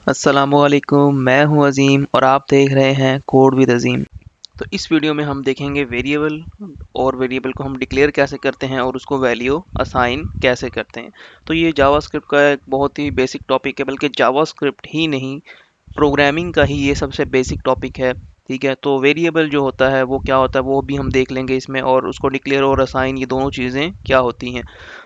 अस्सलामुअलैकुम, मैं हूं अज़ीम और आप देख रहे हैं कोड विद अज़ीम। तो इस वीडियो में हम देखेंगे वेरिएबल और वेरिएबल को हम डिक्लेयर कैसे करते हैं और उसको वैल्यू असाइन कैसे करते हैं। तो ये जावास्क्रिप्ट का एक बहुत ही बेसिक टॉपिक है, बल्कि जावास्क्रिप्ट ही नहीं, प्रोग्रामिंग का ही ये सबसे बेसिक टॉपिक है। ठीक है, तो वेरिएबल जो होता है वो क्या होता है वो भी हम देख लेंगे इसमें, और उसको डिक्लेयर और असाइन ये दोनों चीज़ें क्या होती हैं।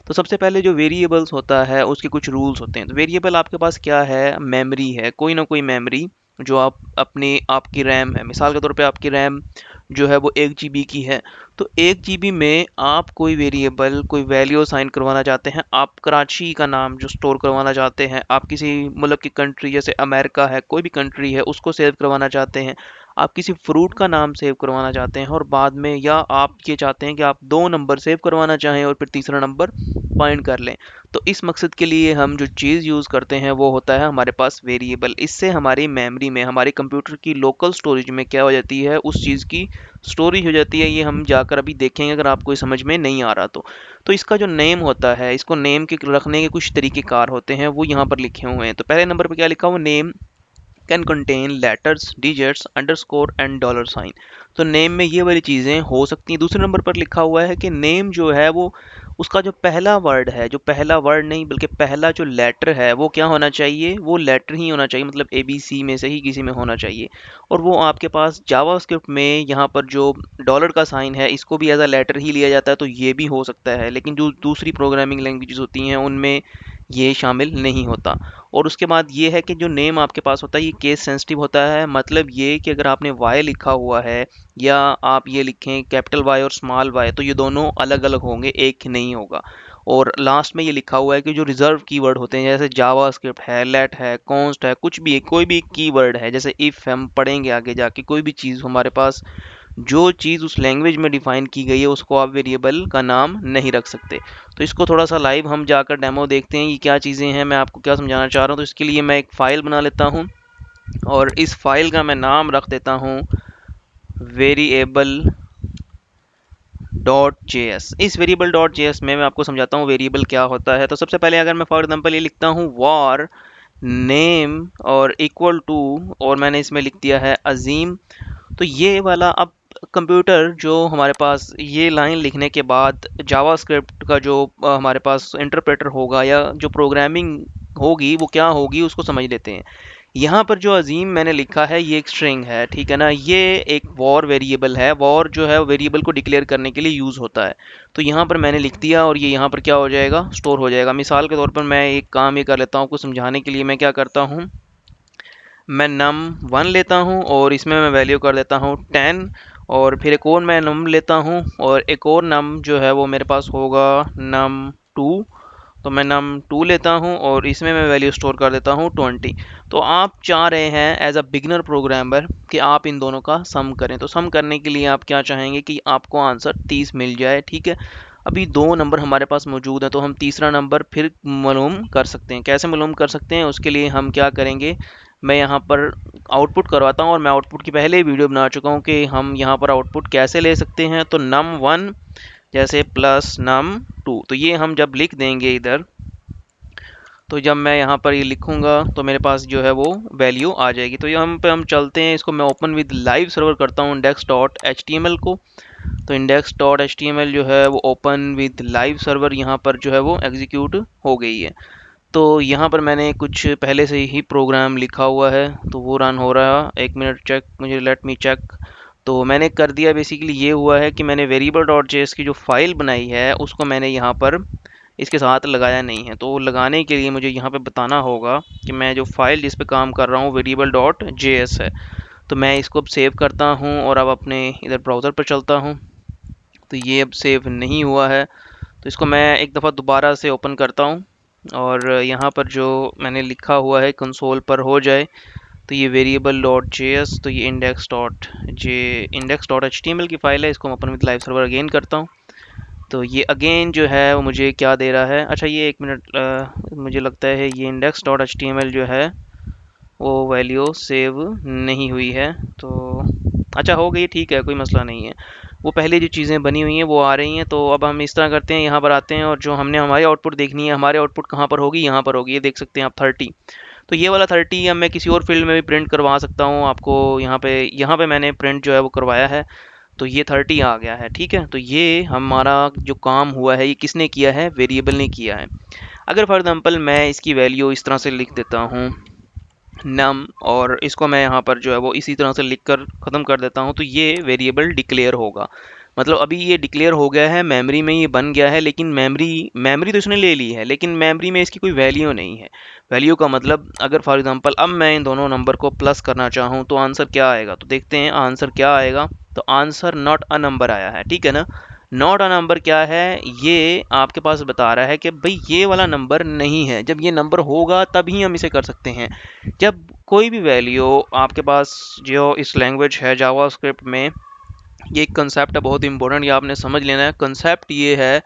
तो सबसे पहले जो वेरिएबल्स होता है उसके कुछ रूल्स होते हैं। तो वेरिएबल आपके पास क्या है, मेमोरी है, कोई ना कोई मेमोरी जो आप अपने आपकी रैम है। मिसाल के तौर पे आपकी रैम जो है वो 1 GB की है। तो 1 GB में आप कोई वेरिएबल, कोई वैल्यू असाइन करवाना चाहते हैं, आप कराची का नाम जो स्टोर करवाना चाहते हैं, आप किसी मुल्क की कंट्री जैसे अमेरिका है, कोई भी कंट्री है उसको सेव करवाना चाहते हैं, आप किसी फ्रूट का नाम सेव करवाना चाहते हैं, और बाद में या आप ये चाहते हैं कि आप 2 नंबर सेव करवाना चाहें और फिर तीसरा नंबर फाइंड कर लें। तो इस मकसद के लिए हम जो चीज़ यूज़ करते हैं वो होता है हमारे पास वेरिएबल। इससे हमारी मेमोरी में, हमारे कंप्यूटर की लोकल स्टोरेज में क्या हो जाती है, उस चीज़ की स्टोरेज हो जाती है। ये हम जाकर अभी देखेंगे अगर आपको समझ में नहीं आ रहा तो इसका जो नेम होता है, इसको नेम के रखने के कुछ तरीक़ेकार होते हैं, वो यहाँ पर लिखे हुए हैं। तो पहले नंबर पर क्या लिखा हुआ, name can contain letters, digits, underscore and dollar sign. तो नेम में ये वाली चीज़ें हो सकती हैं। दूसरे नंबर पर लिखा हुआ है कि नेम जो है वो, उसका जो पहला वर्ड है, जो पहला वर्ड नहीं बल्कि पहला जो लेटर है वो क्या होना चाहिए, वो लेटर ही होना चाहिए, मतलब ABC में से ही किसी में होना चाहिए। और वो आपके पास जावास्क्रिप्ट में यहाँ पर जो डॉलर का साइन है इसको भी एज अ लेटर ही लिया जाता है, तो ये भी हो सकता है। लेकिन जो दूसरी प्रोग्रामिंग लैंग्वेजेस होती हैं उनमें ये शामिल नहीं होता। और उसके बाद ये है कि जो नेम आपके पास होता है ये केस सेंसिटिव होता है। मतलब ये कि अगर आपने वाई लिखा हुआ है या आप ये लिखें कैपिटल वाई और स्मॉल वाई, तो ये दोनों अलग अलग होंगे, एक नहीं होगा। और लास्ट में ये लिखा हुआ है कि जो रिजर्व कीवर्ड होते हैं, जैसे जावास्क्रिप्ट है, लेट है, कॉन्स्ट है, कुछ भी है, कोई भी कीवर्ड है, जैसे इफ़ हम पढ़ेंगे आगे जाके, कोई भी चीज़ हमारे पास जो चीज़ उस लैंग्वेज में डिफाइन की गई है उसको आप वेरिएबल का नाम नहीं रख सकते। तो इसको थोड़ा सा लाइव हम जाकर डेमो देखते हैं, ये क्या चीज़ें हैं, मैं आपको क्या समझाना चाह रहा हूँ। तो इसके लिए मैं एक फ़ाइल बना लेता हूँ और इस फाइल का मैं नाम रख देता हूँ वेरिएबल डॉट JS। इस वेरिएबल डॉट JS में मैं आपको समझाता हूँ वेरिएबल क्या होता है। तो सबसे पहले अगर मैं फॉर एग्जांपल ये लिखता हूँ वार नेम और इक्वल टू, और मैंने इसमें लिख दिया है अजीम, तो ये वाला अब कंप्यूटर जो हमारे पास ये लाइन लिखने के बाद जावास्क्रिप्ट का जो हमारे पास इंटरप्रेटर होगा या जो प्रोग्रामिंग होगी वो क्या होगी उसको समझ लेते हैं। यहाँ पर जो अजीम मैंने लिखा है ये एक स्ट्रिंग है, ठीक है ना। ये एक वॉर वेरिएबल है। वॉर जो है वेरिएबल को डिक्लेयर करने के लिए यूज़ होता है। तो यहाँ पर मैंने लिख दिया और ये यहाँ पर क्या हो जाएगा, स्टोर हो जाएगा। मिसाल के तौर पर मैं एक काम ये कर लेता हूँ, कुछ समझाने के लिए मैं क्या करता हूँ, मैं num1 लेता हूँ और इसमें मैं वैल्यू कर देता हूँ 10, और फिर एक और मैं num लेता हूँ और एक और num जो है वो मेरे पास होगा num2। तो मैं num2 लेता हूँ और इसमें मैं वैल्यू स्टोर कर देता हूँ 20। तो आप चाह रहे हैं एज अ बिगनर प्रोग्रामर कि आप इन दोनों का सम करें। तो सम करने के लिए आप क्या चाहेंगे कि आपको आंसर 30 मिल जाए, ठीक है। अभी 2 नंबर हमारे पास मौजूद है तो हम तीसरा नंबर फिर मालूम कर सकते हैं। कैसे मालूम कर सकते हैं, उसके लिए हम क्या करेंगे, मैं यहाँ पर आउटपुट करवाता हूँ, और मैं आउटपुट की पहले ही वीडियो बना चुका हूँ कि हम यहाँ पर आउटपुट कैसे ले सकते हैं। तो num1 जैसे प्लस num2, तो ये हम जब लिख देंगे इधर, तो जब मैं यहाँ पर ये लिखूँगा तो मेरे पास जो है वो वैल्यू आ जाएगी। तो यहाँ पे हम चलते हैं, इसको मैं ओपन विद लाइव सर्वर करता हूँ index.html को। तो index.html जो है वो ओपन विद लाइव सर्वर यहाँ पर जो है वो एग्जीक्यूट हो गई है। तो यहाँ पर मैंने कुछ पहले से ही प्रोग्राम लिखा हुआ है तो वो रन हो रहा है। एक मिनट चेक, मुझे लेट मी चेक। तो मैंने कर दिया। बेसिकली ये हुआ है कि मैंने वेरिएबल डॉट जेएस की जो फाइल बनाई है उसको मैंने यहाँ पर इसके साथ लगाया नहीं है। तो लगाने के लिए मुझे यहाँ पे बताना होगा कि मैं जो फाइल जिस पे काम कर रहा हूँ वेरिएबल डॉट जेएस है। तो मैं इसको अब सेव करता हूँ और अब अपने इधर ब्राउज़र पर चलता हूँ। तो ये अब सेव नहीं हुआ है, तो इसको मैं एक दफ़ा दोबारा से ओपन करता हूँ और यहाँ पर जो मैंने लिखा हुआ है कंसोल पर हो जाए। तो ये वेरिएबल डॉट जेएस, तो ये इंडेक्स डॉट एचटीएमएल की फ़ाइल है। इसको मैं open with live server again करता हूँ। तो ये अगेन जो है वो मुझे क्या दे रहा है, अच्छा ये एक मिनट, मुझे लगता है ये इंडेक्स डॉट एचटीएमएल जो है वो वैल्यू सेव नहीं हुई है। तो अच्छा हो गई, ठीक है, कोई मसला नहीं है। वो पहले जो चीज़ें बनी हुई हैं वो आ रही हैं। तो अब हम इस तरह करते हैं, यहाँ पर आते हैं और जो हमने हमारी आउटपुट देखनी है, हमारे आउटपुट कहाँ पर होगी, यहाँ पर होगी, ये देख सकते हैं आप 30। तो ये वाला 30 अब मैं किसी और फील्ड में भी प्रिंट करवा सकता हूँ आपको। यहाँ पे मैंने प्रिंट जो है वो करवाया है, तो ये 30 आ गया है। ठीक है, तो ये हमारा जो काम हुआ है ये किसने किया है, वेरिएबल ने किया है। अगर फॉर एग्जांपल मैं इसकी वैल्यू इस तरह से लिख देता हूँ नम, और इसको मैं यहाँ पर जो है वो इसी तरह से लिख कर ख़त्म कर देता हूँ, तो ये वेरिएबल डिक्लेयर होगा। मतलब अभी ये डिक्लेयर हो गया है, मेमोरी में ये बन गया है, लेकिन मेमोरी मेमोरी तो इसने ले ली है, लेकिन मेमोरी में इसकी कोई वैल्यू नहीं है। वैल्यू का मतलब अगर फॉर एग्जांपल अब मैं इन दोनों नंबर को प्लस करना चाहूँ तो आंसर क्या आएगा, तो देखते हैं आंसर क्या आएगा। तो आंसर नॉट अ नंबर आया है। ठीक है ना, नॉट अ नंबर क्या है, ये आपके पास बता रहा है कि भाई ये वाला नंबर नहीं है। जब ये नंबर होगा तभी हम इसे कर सकते हैं। जब कोई भी वैल्यू आपके पास जो इस लैंग्वेज है जावास्क्रिप्ट में, ये एक कंसेप्ट है बहुत इंपॉर्टेंट, ये आपने समझ लेना है। कंसेप्ट ये है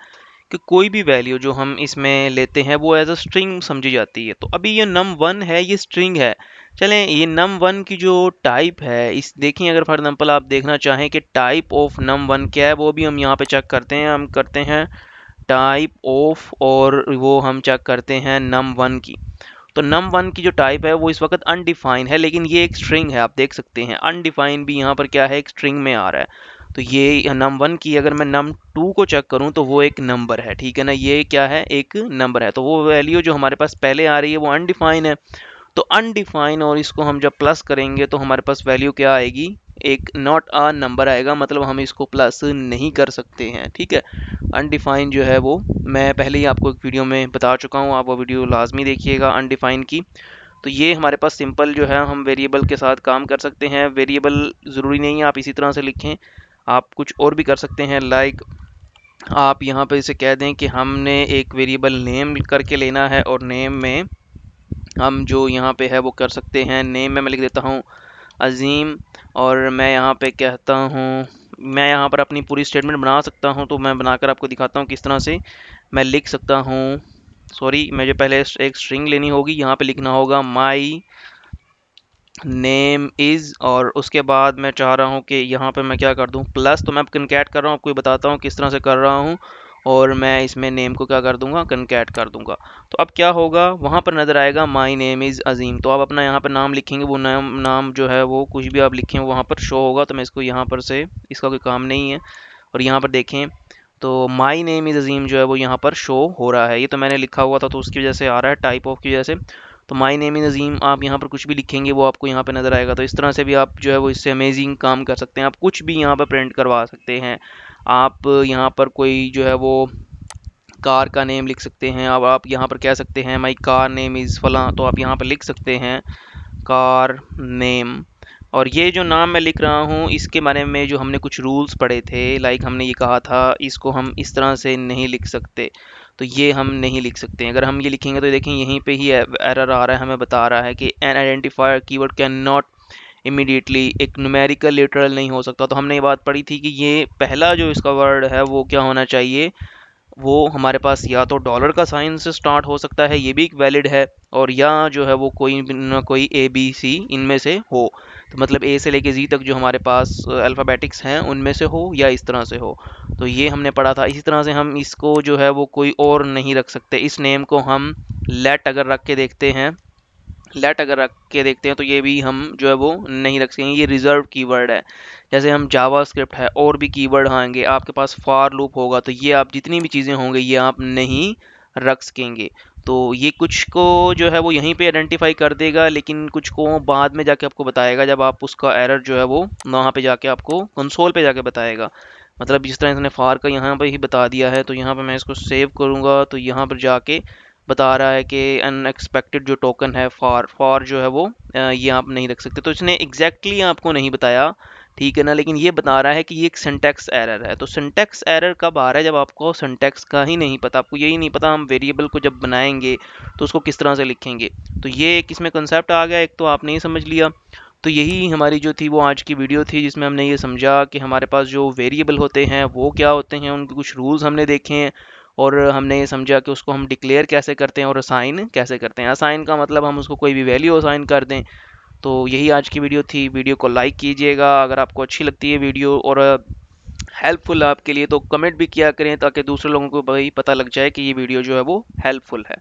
कि कोई भी वैल्यू जो हम इसमें लेते हैं वो एज अ स्ट्रिंग समझी जाती है। तो अभी ये num1 है, ये स्ट्रिंग है। चलें, ये num1 की जो टाइप है, इस देखिए अगर फॉर एग्जांपल आप देखना चाहें कि टाइप ऑफ num1 क्या है, वो भी हम यहाँ पे चेक करते हैं। हम करते हैं टाइप ऑफ, और वो हम चेक करते हैं num1 की। तो num1 की जो टाइप है वो इस वक्त अनडिफाइन है, लेकिन ये एक स्ट्रिंग है। आप देख सकते हैं अनडिफाइन भी यहाँ पर क्या है, एक स्ट्रिंग में आ रहा है। तो ये num1 की अगर मैं num2 को चेक करूँ तो वो एक नंबर है। ठीक है ना, ये क्या है, एक नंबर है। तो वो वैल्यू जो हमारे पास पहले आ रही है वो अनडिफाइन है। तो अनडिफाइन और इसको हम जब प्लस करेंगे तो हमारे पास वैल्यू क्या आएगी, एक नॉट अ नंबर आएगा, मतलब हम इसको प्लस नहीं कर सकते हैं। ठीक है, अनडिफाइन जो है वो मैं पहले ही आपको एक वीडियो में बता चुका हूँ, आप वो वीडियो लाजमी देखिएगा अनडिफाइन की। तो ये हमारे पास सिंपल जो है हम वेरिएबल के साथ काम कर सकते हैं। वेरिएबल ज़रूरी नहीं है आप इसी तरह से लिखें, आप कुछ और भी कर सकते हैं। लाइक आप यहाँ पे इसे कह दें कि हमने एक वेरिएबल नेम करके लेना है, और नेम में हम जो यहाँ पे है वो कर सकते हैं। नेम में मैं लिख देता हूँ अज़ीम, और मैं यहाँ पे कहता हूँ, मैं यहाँ पर अपनी पूरी स्टेटमेंट बना सकता हूँ, तो मैं बनाकर आपको दिखाता हूँ किस तरह से मैं लिख सकता हूँ। सॉरी, मुझे पहले एक स्ट्रिंग लेनी होगी, यहाँ पे लिखना होगा माई नेम इज़, और उसके बाद मैं चाह रहा हूँ कि यहाँ पे मैं क्या कर दूँ, प्लस। तो मैं अब कनकैट कर रहा हूँ, आपको बताता हूँ किस तरह से कर रहा हूँ, और मैं इसमें नेम को क्या कर दूंगा, कनकैट कर दूंगा। तो अब क्या होगा, वहाँ पर नज़र आएगा माई नेम इज़ अज़ीम। तो आप अपना यहाँ पर नाम लिखेंगे, वो नाम जो है वो कुछ भी आप लिखें वहाँ पर शो होगा। तो मैं इसको यहाँ पर से, इसका कोई काम नहीं है, और यहाँ पर देखें तो माई नेम इज़ अज़ीम जो है वो यहाँ पर शो हो रहा है। ये तो मैंने लिखा हुआ था तो उसकी वजह से आ रहा है, टाइप ऑफ की वजह से। तो माई नेम इज़ अज़ीम आप यहाँ पर कुछ भी लिखेंगे वो आपको यहाँ पे नज़र आएगा। तो इस तरह से भी आप जो है वो इससे अमेजिंग काम कर सकते हैं। आप कुछ भी यहाँ पर प्रिंट करवा सकते हैं। आप यहाँ पर कोई जो है वो कार का नेम लिख सकते हैं। अब आप यहाँ पर कह सकते हैं माई कार नेम इज़ फलां, तो आप यहाँ पर लिख सकते हैं कार नेम। और ये जो नाम मैं लिख रहा हूँ इसके बारे में जो हमने कुछ रूल्स पढ़े थे, लाइक हमने ये कहा था इसको हम इस तरह से नहीं लिख सकते, तो ये हम नहीं लिख सकते। अगर हम ये लिखेंगे तो देखें यहीं पे ही एरर आ रहा है, हमें बता रहा है कि N identifier keyword can not immediately, एक न्यूमेरिकल लिटरल नहीं हो सकता। तो हमने ये बात पढ़ी थी कि ये पहला जो इसका वर्ड है वो क्या होना चाहिए, वो हमारे पास या तो डॉलर का साइन से स्टार्ट हो सकता है, ये भी एक वैलिड है, और या जो है वो कोई न कोई ए बी सी इनमें से हो। तो मतलब ए से लेके जी तक जो हमारे पास अल्फ़ाबेटिक्स हैं उनमें से हो, या इस तरह से हो। तो ये हमने पढ़ा था। इसी तरह से हम इसको जो है वो कोई और नहीं रख सकते। इस नेम को हम लेट अगर रख के देखते हैं, लेट अगर रख के देखते हैं तो ये भी हम जो है वो नहीं रख सकेंगे, ये रिजर्व कीवर्ड है। जैसे हम जावास्क्रिप्ट है और भी कीवर्ड आएंगे, आपके पास फॉर लूप होगा, तो ये आप जितनी भी चीज़ें होंगी ये आप नहीं रख सकेंगे। तो ये कुछ को जो है वो यहीं पे आइडेंटिफाई कर देगा, लेकिन कुछ को बाद में जाके आपको बताएगा, जब आप उसका एरर जो है वो वहाँ पे जाके आपको कंसोल पे जाके बताएगा। मतलब जिस तरह इसने फार का यहाँ पे ही बता दिया है, तो यहाँ पे मैं इसको सेव करूँगा तो यहाँ पर जाके बता रहा है कि अनएक्सपेक्टेड जो टोकन है फॉर जो है वो ये आप नहीं रख सकते। तो इसने एग्जैक्टली आपको नहीं बताया, ठीक है ना, लेकिन ये बता रहा है कि ये एक सिंटैक्स एरर है। तो सिंटैक्स एरर कब आ रहा है, जब आपको सिंटैक्स का ही नहीं पता, आपको यही नहीं पता हम वेरिएबल को जब बनाएंगे तो उसको किस तरह से लिखेंगे। तो ये एक इसमें कंसेप्ट आ गया, एक तो आपने ही समझ लिया। तो यही हमारी जो थी वो आज की वीडियो थी, जिसमें हमने ये समझा कि हमारे पास जो वेरिएबल होते हैं वो क्या होते हैं, उनके कुछ रूल्स हमने देखे हैं, और हमने ये समझा कि उसको हम डिक्लेयर कैसे करते हैं और असाइन कैसे करते हैं। असाइन का मतलब हम उसको कोई भी वैल्यू असाइन कर दें। तो यही आज की वीडियो थी। वीडियो को लाइक कीजिएगा अगर आपको अच्छी लगती है वीडियो, और हेल्पफुल आपके लिए, तो कमेंट भी किया करें ताकि दूसरे लोगों को भाई पता लग जाए कि ये वीडियो जो है वो हेल्पफुल है।